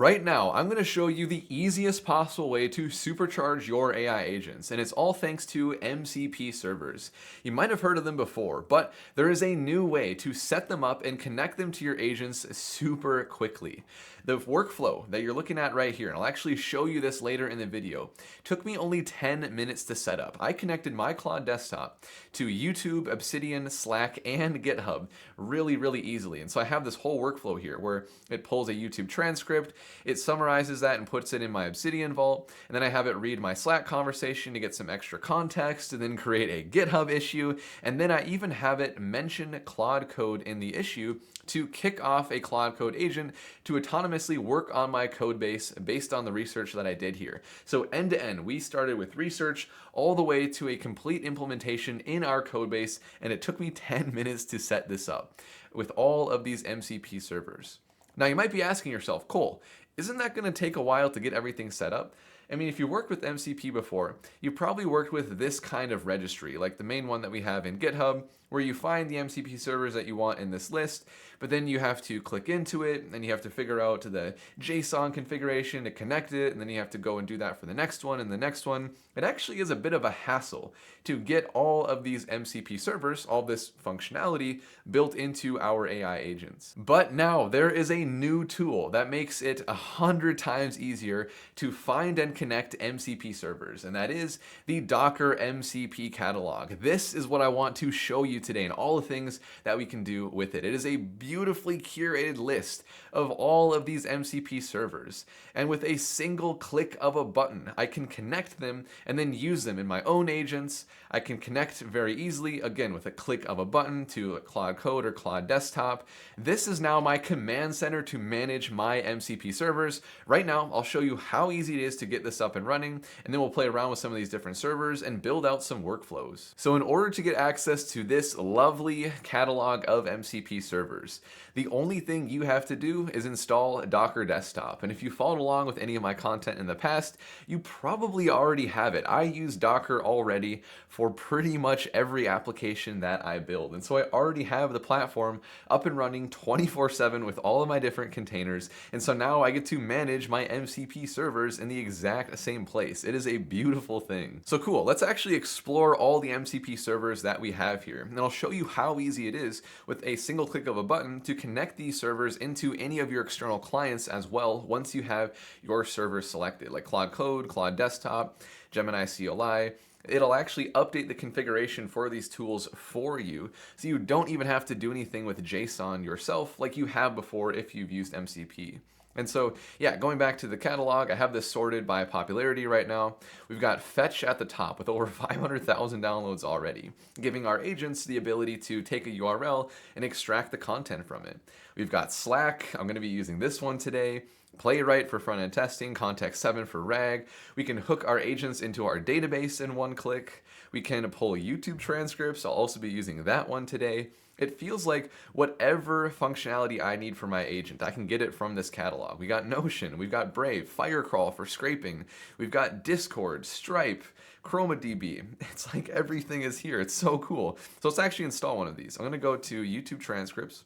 Right now, I'm going to show you the easiest possible way to supercharge your AI agents, and it's all thanks to MCP servers. You might have heard of them before, but there is a new way to set them up and connect them to your agents super quickly. The workflow that you're looking at right here, and I'll actually show you this later in the video, took me only 10 minutes to set up. I connected my Claude Desktop to YouTube, Obsidian, Slack, and GitHub really easily. And so I have this whole workflow here where it pulls a YouTube transcript, it summarizes that and puts it in my Obsidian vault, and then I have it read my Slack conversation to get some extra context, and then create a GitHub issue, and then I even have it mention Claude Code in the issue to kick off a Claude Code agent to autonomously work on my code base based on the research that I did here. So end to end, we started with research all the way to a complete implementation in our code base, and it took me 10 minutes to set this up with all of these MCP servers. Now you might be asking yourself, Cole, isn't that going to take a while to get everything set up? I mean, if you worked with MCP before, you probably worked with this kind of registry, like the main one that we have in GitHub, where you find the MCP servers that you want in this list, but then you have to click into it, and you have to figure out the JSON configuration to connect it, and then you have to go and do that for the next one and the next one. It actually is a bit of a hassle to get all of these MCP servers, all this functionality, built into our AI agents. But now there is a new tool that makes it 100 times easier to find and connect MCP servers, and that is the Docker MCP Catalog. This is what I want to show you today and all the things that we can do with it. It is a beautifully curated list of all of these MCP servers, and with a single click of a button, I can connect them and then use them in my own agents. I can connect very easily, again, with a click of a button to Claude Code or Claude Desktop. This is now my command center to manage my MCP servers. Right now, I'll show you how easy it is to get this up and running, and then we'll play around with some of these different servers and build out some workflows. So in order to get access to this lovely catalog of MCP servers, the only thing you have to do is install Docker Desktop. And if you followed along with any of my content in the past, you probably already have it. I use Docker already for pretty much every application that I build. And so I already have the platform up and running 24/7 with all of my different containers. And so now I get to manage my MCP servers in the exact same place. It is a beautiful thing. So cool, let's actually explore all the MCP servers that we have here. And I'll show you how easy it is with a single click of a button to connect these servers into any of your external clients as well once you have your servers selected, like Claude Code, Claude Desktop, Gemini CLI. It'll actually update the configuration for these tools for you, so you don't even have to do anything with JSON yourself like you have before if you've used MCP. And so, yeah, going back to the catalog, I have this sorted by popularity right now. We've got Fetch at the top with over 500,000 downloads already, giving our agents the ability to take a URL and extract the content from it. We've got Slack. I'm going to be using this one today. Playwright for front-end testing, Context 7 for RAG. We can hook our agents into our database in one click. We can pull YouTube transcripts. I'll also be using that one today. It feels like whatever functionality I need for my agent, I can get it from this catalog. We got Notion, we've got Brave, Firecrawl for scraping, we've got Discord, Stripe, ChromaDB. It's like everything is here. It's so cool. So let's actually install one of these. I'm going to go to YouTube transcripts,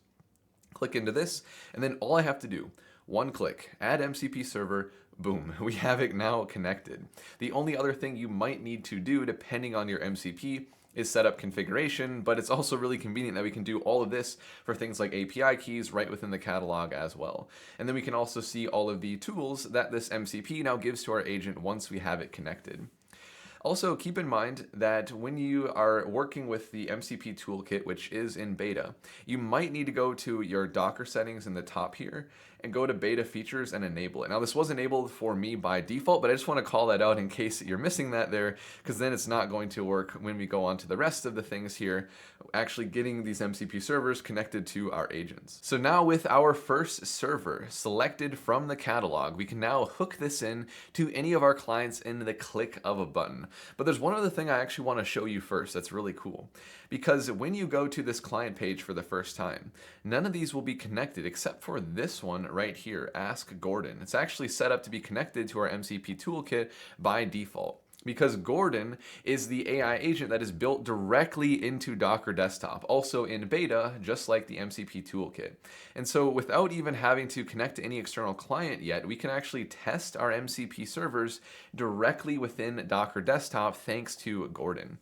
click into this, and then all I have to do, one click, add MCP server, boom, we have it now connected. The only other thing you might need to do, depending on your MCP, is set up configuration, but it's also really convenient that we can do all of this for things like API keys right within the catalog as well. And then we can also see all of the tools that this MCP now gives to our agent once we have it connected. Also, keep in mind that when you are working with the MCP Toolkit, which is in beta, you might need to go to your Docker settings in the top here and go to beta features and enable it. Now, this was enabled for me by default, but I just want to call that out in case you're missing that there, because then it's not going to work when we go on to the rest of the things here, actually getting these MCP servers connected to our agents. So now with our first server selected from the catalog, we can now hook this in to any of our clients in the click of a button. But there's one other thing I actually want to show you first that's really cool, because when you go to this client page for the first time, none of these will be connected except for this one right here, Ask Gordon. It's actually set up to be connected to our MCP Toolkit by default. because Gordon is the AI agent that is built directly into Docker Desktop, also in beta, just like the MCP Toolkit. And so without even having to connect to any external client yet, we can actually test our MCP servers directly within Docker Desktop thanks to Gordon.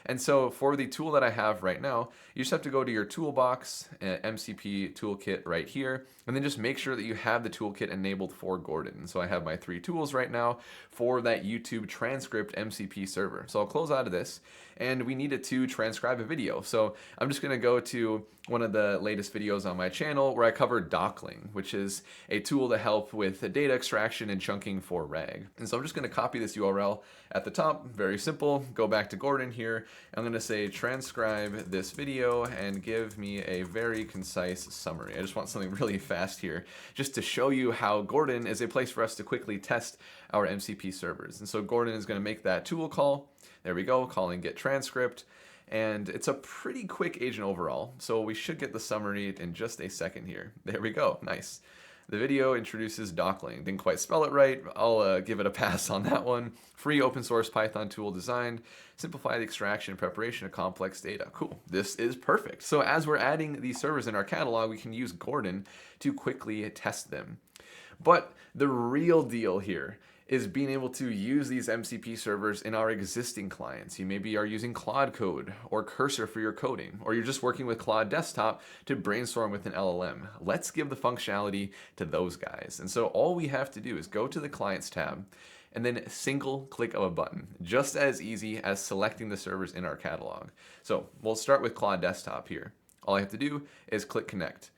And so for the tool that I have right now, you just have to go to your toolbox, MCP Toolkit right here, and then just make sure that you have the toolkit enabled for Gordon. So I have my 3 tools right now for that YouTube transcript MCP server. So I'll close out of this, and we need it to transcribe a video. So I'm just gonna go to one of the latest videos on my channel where I cover Dockling, which is a tool to help with data extraction and chunking for RAG. And so I'm just gonna copy this URL at the top, very simple, go back to Gordon here. I'm gonna say transcribe this video and give me a very concise summary. I just want something really fast here, just to show you how Gordon is a place for us to quickly test our MCP servers. And so Gordon is gonna make that tool call. There we go, calling get transcript. And it's a pretty quick agent overall, so we should get the summary in just a second here. There we go, nice. The video introduces Dockling. Didn't quite spell it right. I'll give it a pass on that one. Free open source Python tool designed. Simplify the extraction and preparation of complex data. Cool, this is perfect. So as we're adding these servers in our catalog, we can use Gordon to quickly test them. But the real deal here is being able to use these MCP servers in our existing clients. You maybe are using Claude Code or Cursor for your coding, or you're just working with Claude Desktop to brainstorm with an LLM. Let's give the functionality to those guys. And so all we have to do is go to the Clients tab and then single click of a button, just as easy as selecting the servers in our catalog. So we'll start with Claude Desktop here. All I have to do is click Connect.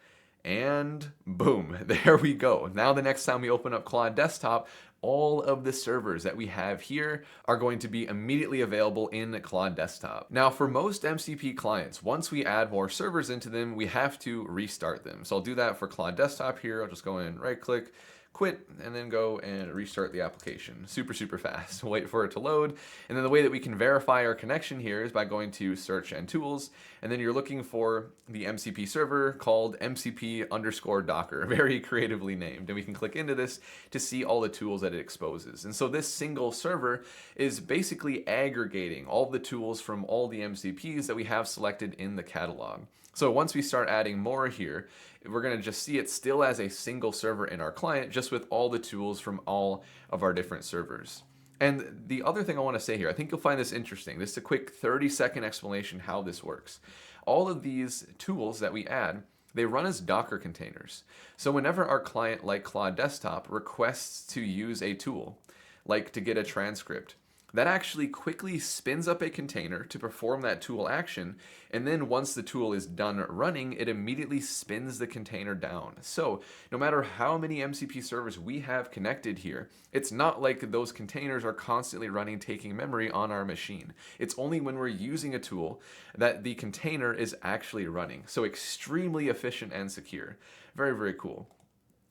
And boom, there we go. Now the next time we open up Claude Desktop, all of the servers that we have here are going to be immediately available in Claude Desktop. Now for most MCP clients, once we add more servers into them, we have to restart them. So I'll do that for Claude Desktop here. I'll just go in, right click, quit, and then go and restart the application. Super, super fast. Wait for it to load. And then the way that we can verify our connection here is by going to search and tools, and then you're looking for the MCP server called MCP_Docker, very creatively named. And we can click into this to see all the tools that it exposes. And so this single server is basically aggregating all the tools from all the MCPs that we have selected in the catalog. So once we start adding more here, we're going to just see it still as a single server in our client, just with all the tools from all of our different servers. And the other thing I want to say here, I think you'll find this interesting. This is a quick 30-second explanation how this works. All of these tools that we add, they run as Docker containers. So whenever our client like Claude Desktop requests to use a tool, like to get a transcript, that actually quickly spins up a container to perform that tool action, and then once the tool is done running, it immediately spins the container down. So no matter how many MCP servers we have connected here, it's not like those containers are constantly running, taking memory on our machine. It's only when we're using a tool that the container is actually running. So extremely efficient and secure. Very, very cool.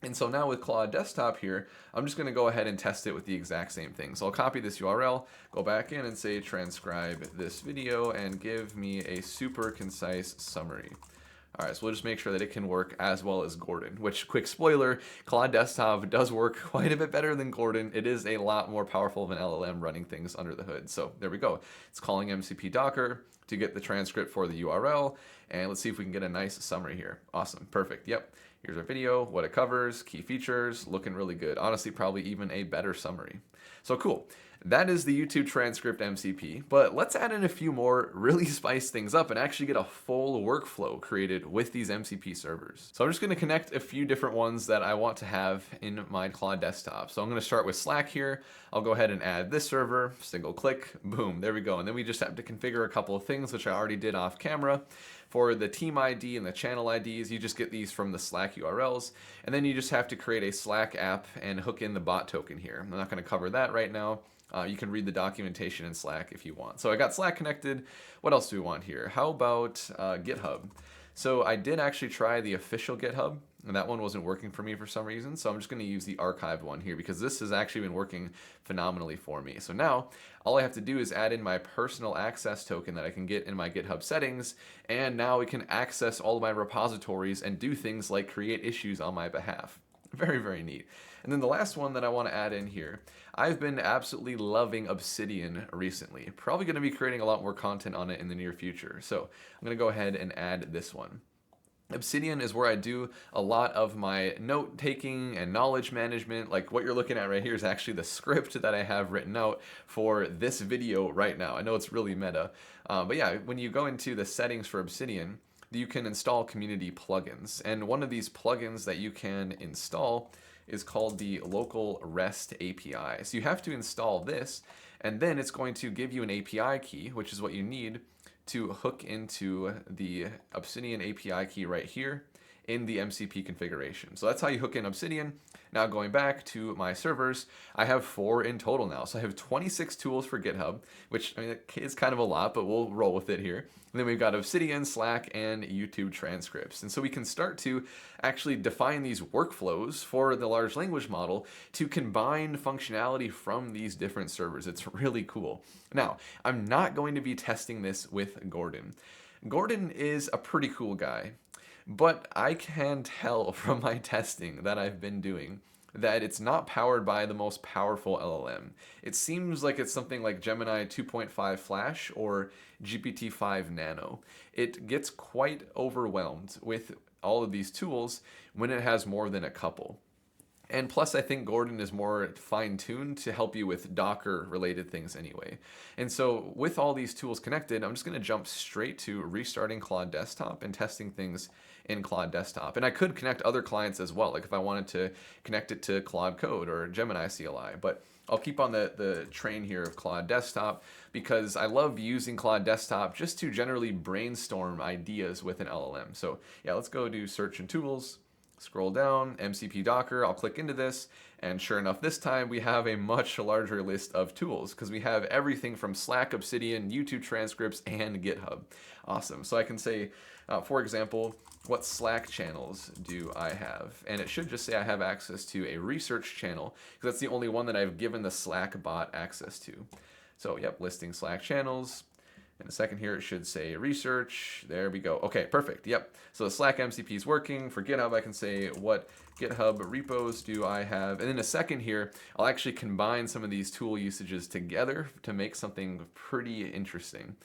And so now with Claude Desktop here, I'm just going to go ahead and test it with the exact same thing. So I'll copy this URL, go back in and say transcribe this video and give me a super concise summary. All right, so we'll just make sure that it can work as well as Gordon, which, quick spoiler, Claude Desktop does work quite a bit better than Gordon. It is a lot more powerful of an LLM running things under the hood. So there we go. It's calling MCP Docker to get the transcript for the URL. And let's see if we can get a nice summary here. Awesome, perfect, yep. Here's our video, what it covers, key features, looking really good. Honestly, probably even a better summary. So cool. That is the YouTube transcript MCP, but let's add in a few more, really spice things up and actually get a full workflow created with these MCP servers. So I'm just gonna connect a few different ones that I want to have in my Claude Desktop. So I'm gonna start with Slack here. I'll go ahead and add this server, single click, boom, there we go. And then we just have to configure a couple of things, which I already did off camera. For the team ID and the channel IDs, you just get these from the Slack URLs, and then you just have to create a Slack app and hook in the bot token here. I'm not gonna cover that right now. You can read the documentation in Slack if you want. So I got Slack connected. What else do we want here? How about GitHub? So I did actually try the official GitHub, and that one wasn't working for me for some reason. So I'm just going to use the archived one here because this has actually been working phenomenally for me. So now all I have to do is add in my personal access token that I can get in my GitHub settings. And now we can access all of my repositories and do things like create issues on my behalf. Very, very neat. And then the last one that I want to add in here, I've been absolutely loving Obsidian recently. Probably going to be creating a lot more content on it in the near future. So I'm going to go ahead and add this one. Obsidian is where I do a lot of my note taking and knowledge management. Like what you're looking at right here is actually the script that I have written out for this video right now. I know it's really meta, but yeah, when you go into the settings for Obsidian, you can install community plugins. And one of these plugins that you can install is called the local REST API. So you have to install this, and then it's going to give you an API key, which is what you need to hook into the Obsidian API key right here in the MCP configuration. So that's how you hook in Obsidian. Now going back to my servers, I have 4 in total now. So I have 26 tools for GitHub, which I mean, is kind of a lot, but we'll roll with it here. And then we've got Obsidian, Slack, and YouTube transcripts. And so we can start to actually define these workflows for the large language model to combine functionality from these different servers. It's really cool. Now, I'm not going to be testing this with Gordon. Gordon is a pretty cool guy, but I can tell from my testing that I've been doing that it's not powered by the most powerful LLM. It seems like it's something like Gemini 2.5 Flash or GPT-5 Nano. It gets quite overwhelmed with all of these tools when it has more than a couple. And plus, I think Gordon is more fine-tuned to help you with Docker-related things anyway. And so with all these tools connected, I'm just going to jump straight to restarting Claude Desktop and testing things in Claude Desktop. And I could connect other clients as well, like if I wanted to connect it to Claude Code or Gemini CLI. But I'll keep on the train here of Claude Desktop because I love using Claude Desktop just to generally brainstorm ideas with an LLM. So yeah, let's go do search and tools. Scroll down, MCP Docker, I'll click into this, and sure enough, this time we have a much larger list of tools because we have everything from Slack, Obsidian, YouTube transcripts, and GitHub. Awesome. So I can say, for example, what Slack channels do I have? And it should just say I have access to a research channel because that's the only one that I've given the Slack bot access to. So yep, listing Slack channels. In a second here, it should say research. There we go. Okay, perfect. Yep. So the Slack MCP is working. For GitHub, I can say what GitHub repos do I have. And in a second here, I'll actually combine some of these tool usages together to make something pretty interesting.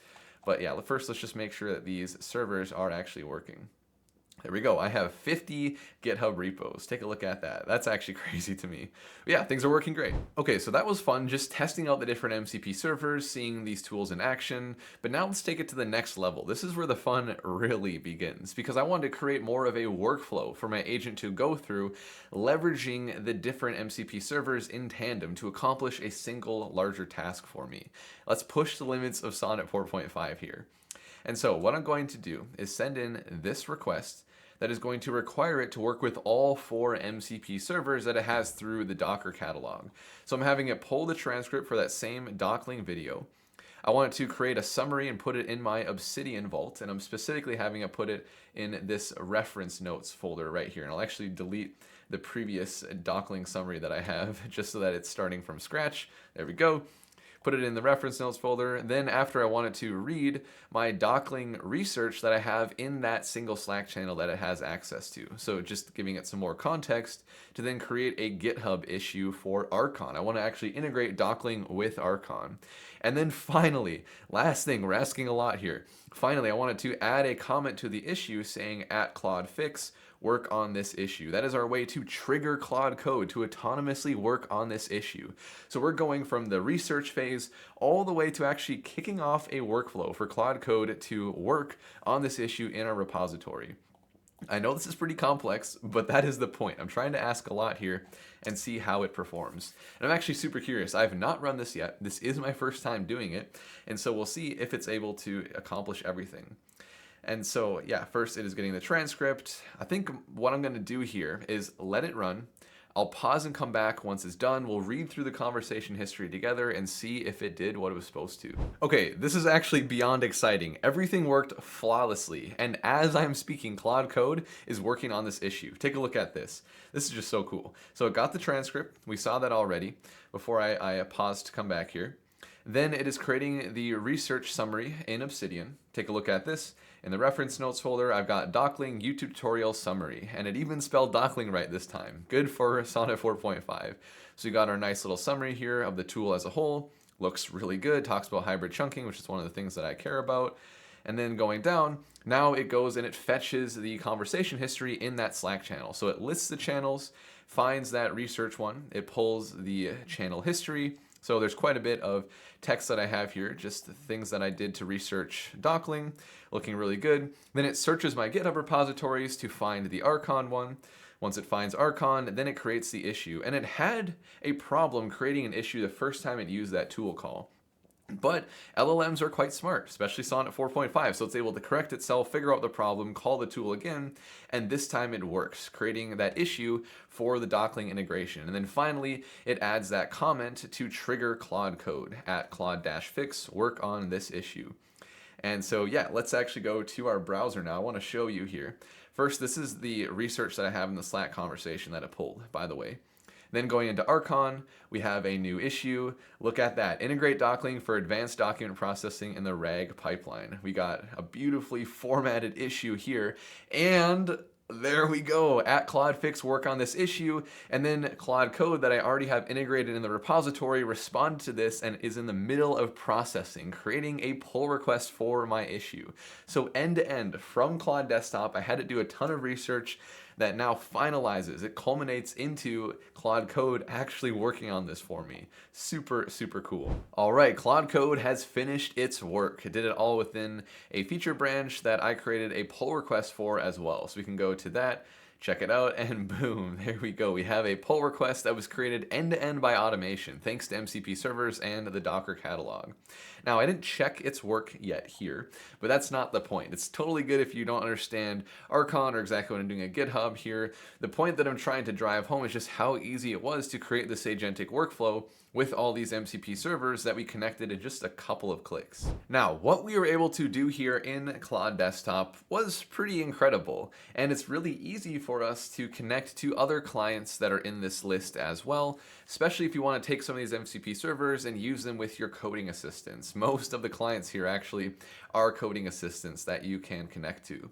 But yeah, first let's just make sure that these servers are actually working. There we go. I have 50 GitHub repos. Take a look at that. That's actually crazy to me. But yeah, things are working great. Okay, so that was fun, just testing out the different MCP servers, seeing these tools in action. But now let's take it to the next level. This is where the fun really begins because I wanted to create more of a workflow for my agent to go through, leveraging the different MCP servers in tandem to accomplish a single larger task for me. Let's push the limits of Sonnet 4.5 here. And so what I'm going to do is send in this request that is going to require it to work with all 4 MCP servers that it has through the Docker catalog. So I'm having it pull the transcript for that same Dockling video. I want it to create a summary and put it in my Obsidian vault, and I'm specifically having it put it in this reference notes folder right here. And I'll actually delete the previous Dockling summary that I have just so that it's starting from scratch. There we go. Put it in the reference notes folder. Then after I want it to read my Dockling research that I have in that single Slack channel that it has access to. So just giving it some more context to then create a GitHub issue for Archon. I want to actually integrate Dockling with Archon. And then finally, last thing, we're asking a lot here. Finally, I wanted to add a comment to the issue saying @ClaudeFix, work on this issue. That is our way to trigger Claude Code to autonomously work on this issue. So we're going from the research phase all the way to actually kicking off a workflow for Claude Code to work on this issue in our repository. I know this is pretty complex, but that is the point. I'm trying to ask a lot here and see how it performs. And I'm actually super curious. I have not run this yet. This is my first time doing it. And so we'll see if it's able to accomplish everything. And so, yeah, first it is getting the transcript. I think what I'm going to do here is let it run. I'll pause and come back once it's done. We'll read through the conversation history together and see if it did what it was supposed to. Okay, this is actually beyond exciting. Everything worked flawlessly. And as I'm speaking, Claude Code is working on this issue. Take a look at this. This is just so cool. So it got the transcript. We saw that already before I paused to come back here. Then it is creating the research summary in Obsidian. Take a look at this. In the reference notes folder, I've got Dockling YouTube tutorial summary, and it even spelled Dockling right this time. Good for Sonnet 4.5. So you got our nice little summary here of the tool as a whole. Looks really good, talks about hybrid chunking, which is one of the things that I care about. And then going down, now it goes and it fetches the conversation history in that Slack channel. So it lists the channels, finds that research one, it pulls the channel history. So there's quite a bit of text that I have here, just the things that I did to research Dockling, looking really good. Then it searches my GitHub repositories to find the Archon one. Once it finds Archon, then it creates the issue. And it had a problem creating an issue the first time it used that tool call. But LLMs are quite smart, especially Sonnet 4.5, so it's able to correct itself, figure out the problem, call the tool again, and this time it works, creating that issue for the Dockling integration. And then finally, it adds that comment to trigger Claude Code at Claude-fix, work on this issue. And so yeah, let's actually go to our browser now. I want to show you here. First, this is the research that I have in the Slack conversation that it pulled, by the way. Then going into Archon, we have a new issue. Look at that. Integrate Dockling for advanced document processing in the RAG pipeline. We got a beautifully formatted issue here. And there we go. At Claude-fix, work on this issue. And then Claude Code that I already have integrated in the repository responded to this and is in the middle of processing, creating a pull request for my issue. So end to end from Claude Desktop, I had to do a ton of research that now finalizes. It culminates into Claude Code actually working on this for me. Super, super cool. All right, Claude Code has finished its work. It did it all within a feature branch that I created a pull request for as well. So we can go to that, check it out, and boom, there we go. We have a pull request that was created end-to-end by automation, thanks to MCP servers and the Docker catalog. Now, I didn't check its work yet here, but that's not the point. It's totally good if you don't understand Archon or exactly what I'm doing at GitHub here. The point that I'm trying to drive home is just how easy it was to create this agentic workflow with all these MCP servers that we connected in just a couple of clicks. Now, what we were able to do here in Claude Desktop was pretty incredible, and it's really easy for us to connect to other clients that are in this list as well, especially if you want to take some of these MCP servers and use them with your coding assistants. Most of the clients here actually are coding assistants that you can connect to.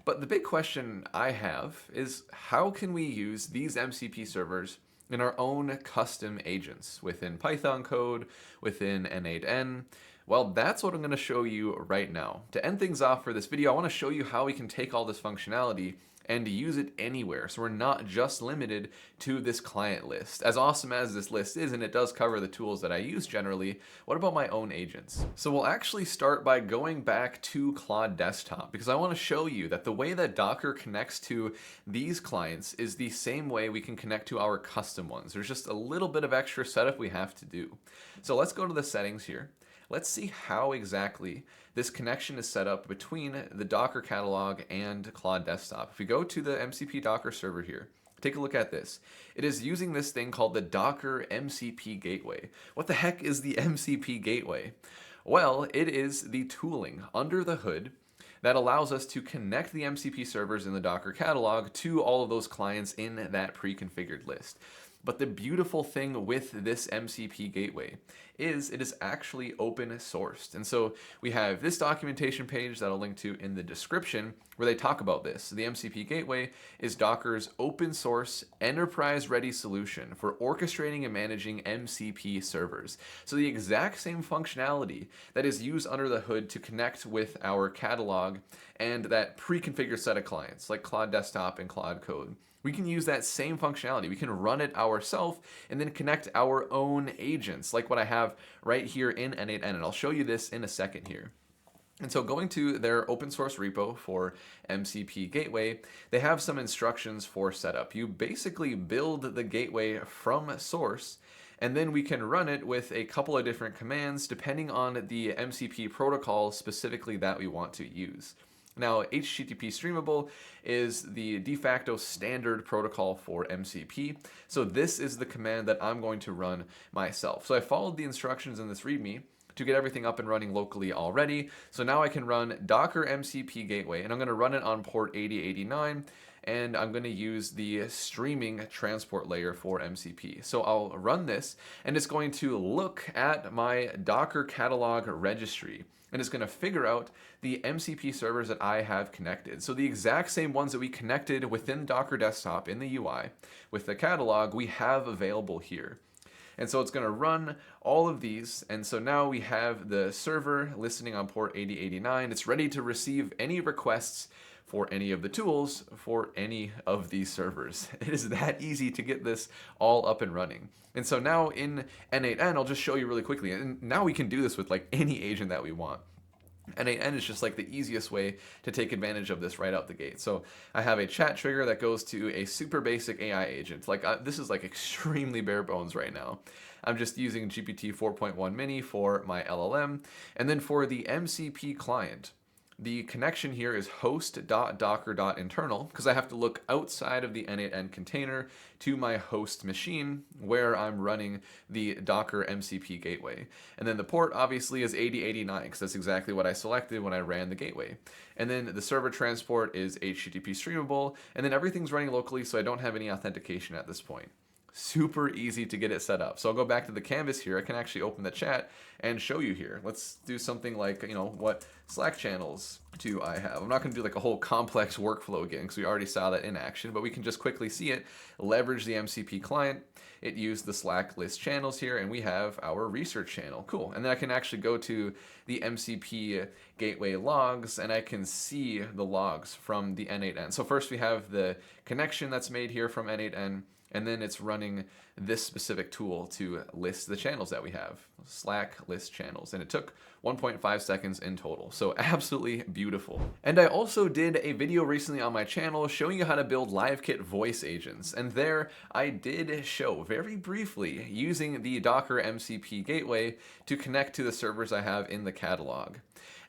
But the big question I have is, how can we use these MCP servers in our own custom agents within Python code, within N8N? Well, that's what I'm going to show you right now. To end things off for this video, I want to show you how we can take all this functionality and use it anywhere. So we're not just limited to this client list. As awesome as this list is, and it does cover the tools that I use generally, what about my own agents? So we'll actually start by going back to Claude Desktop, because I want to show you that the way that Docker connects to these clients is the same way we can connect to our custom ones. There's just a little bit of extra setup we have to do. So let's go to the settings here. Let's see how exactly this connection is set up between the Docker catalog and Claude Desktop. If we go to the MCP Docker server here, take a look at this. It is using this thing called the Docker MCP Gateway. What the heck is the MCP Gateway? Well, it is the tooling under the hood that allows us to connect the MCP servers in the Docker catalog to all of those clients in that pre-configured list. But the beautiful thing with this MCP gateway is it is actually open sourced. And so we have this documentation page that I'll link to in the description where they talk about this. The MCP gateway is Docker's open source enterprise ready solution for orchestrating and managing MCP servers. So the exact same functionality that is used under the hood to connect with our catalog and that pre-configured set of clients like Claude Desktop and Claude Code. We can use that same functionality. We can run it ourselves and then connect our own agents, like what I have right here in N8N. And I'll show you this in a second here. And so going to their open source repo for MCP Gateway, they have some instructions for setup. You basically build the gateway from source, and then we can run it with a couple of different commands depending on the MCP protocol specifically that we want to use. Now, HTTP Streamable is the de facto standard protocol for MCP. So this is the command that I'm going to run myself. So I followed the instructions in this README to get everything up and running locally already. So now I can run Docker MCP Gateway, and I'm going to run it on port 8089. and I'm going to use the streaming transport layer for MCP. So I'll run this, and it's going to look at my Docker catalog registry, and it's going to figure out the MCP servers that I have connected. So the exact same ones that we connected within Docker Desktop in the UI with the catalog, we have available here. And so it's going to run all of these. And so now we have the server listening on port 8089. It's ready to receive any requests for any of the tools for any of these servers. It is that easy to get this all up and running. And so now in N8N, I'll just show you really quickly. And now we can do this with like any agent that we want. N8N is just like the easiest way to take advantage of this right out the gate. So I have a chat trigger that goes to a super basic AI agent. Like this is like extremely bare bones right now. I'm just using GPT 4.1 mini for my LLM. And then for the MCP client, the connection here is host.docker.internal because I have to look outside of the N8N container to my host machine where I'm running the Docker MCP gateway. And then the port obviously is 8089 because that's exactly what I selected when I ran the gateway. And then the server transport is HTTP streamable, and then everything's running locally, so I don't have any authentication at this point. Super easy to get it set up. So I'll go back to the canvas here. I can actually open the chat and show you here. Let's do something like, what Slack channels do I have? I'm not going to do like a whole complex workflow again because we already saw that in action, but we can just quickly see it, leverage the MCP client. It used the Slack list channels here, and we have our research channel. Cool. And then I can actually go to the MCP gateway logs, and I can see the logs from the N8N. So first we have the connection that's made here from N8N, and then it's running this specific tool to list the channels that we have, Slack list channels. And it took 1.5 seconds in total. So absolutely beautiful. And I also did a video recently on my channel showing you how to build LiveKit voice agents. And there I did show very briefly using the Docker MCP gateway to connect to the servers I have in the catalog.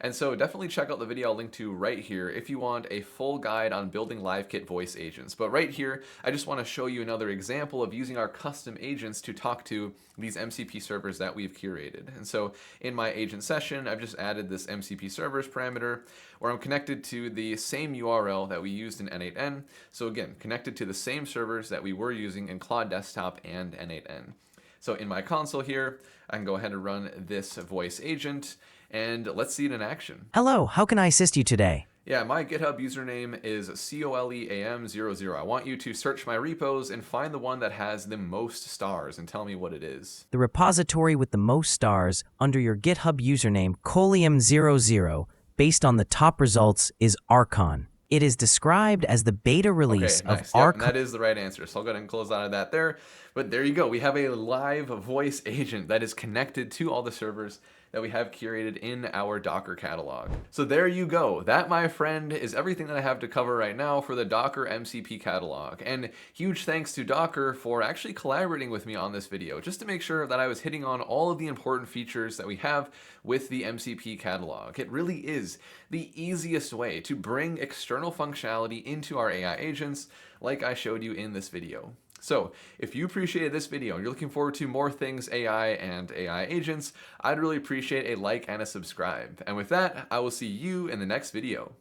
And so definitely check out the video I'll link to right here if you want a full guide on building LiveKit voice agents. But right here, I just want to show you another example of using our custom agents to talk to these MCP servers that we've curated. And so in my agent session, I've just added this MCP servers parameter where I'm connected to the same URL that we used in N8N. So again, connected to the same servers that we were using in Claude Desktop and N8N. So in my console here, I can go ahead and run this voice agent, and let's see it in action. Hello, how can I assist you today? Yeah, my GitHub username is coleam00. I want you to search my repos and find the one that has the most stars and tell me what it is. The repository with the most stars under your GitHub username coleam00 based on the top results is Archon. It is described as the beta release nice. of Archon. That is the right answer. So I'll go ahead and close out of that there. But there you go. We have a live voice agent that is connected to all the servers that we have curated in our Docker catalog. So there you go. That, my friend, is everything that I have to cover right now for the Docker MCP catalog. And huge thanks to Docker for actually collaborating with me on this video, just to make sure that I was hitting on all of the important features that we have with the MCP catalog. It really is the easiest way to bring external functionality into our AI agents, like I showed you in this video. So if you appreciated this video and you're looking forward to more things AI and AI agents, I'd really appreciate a like and a subscribe. And with that, I will see you in the next video.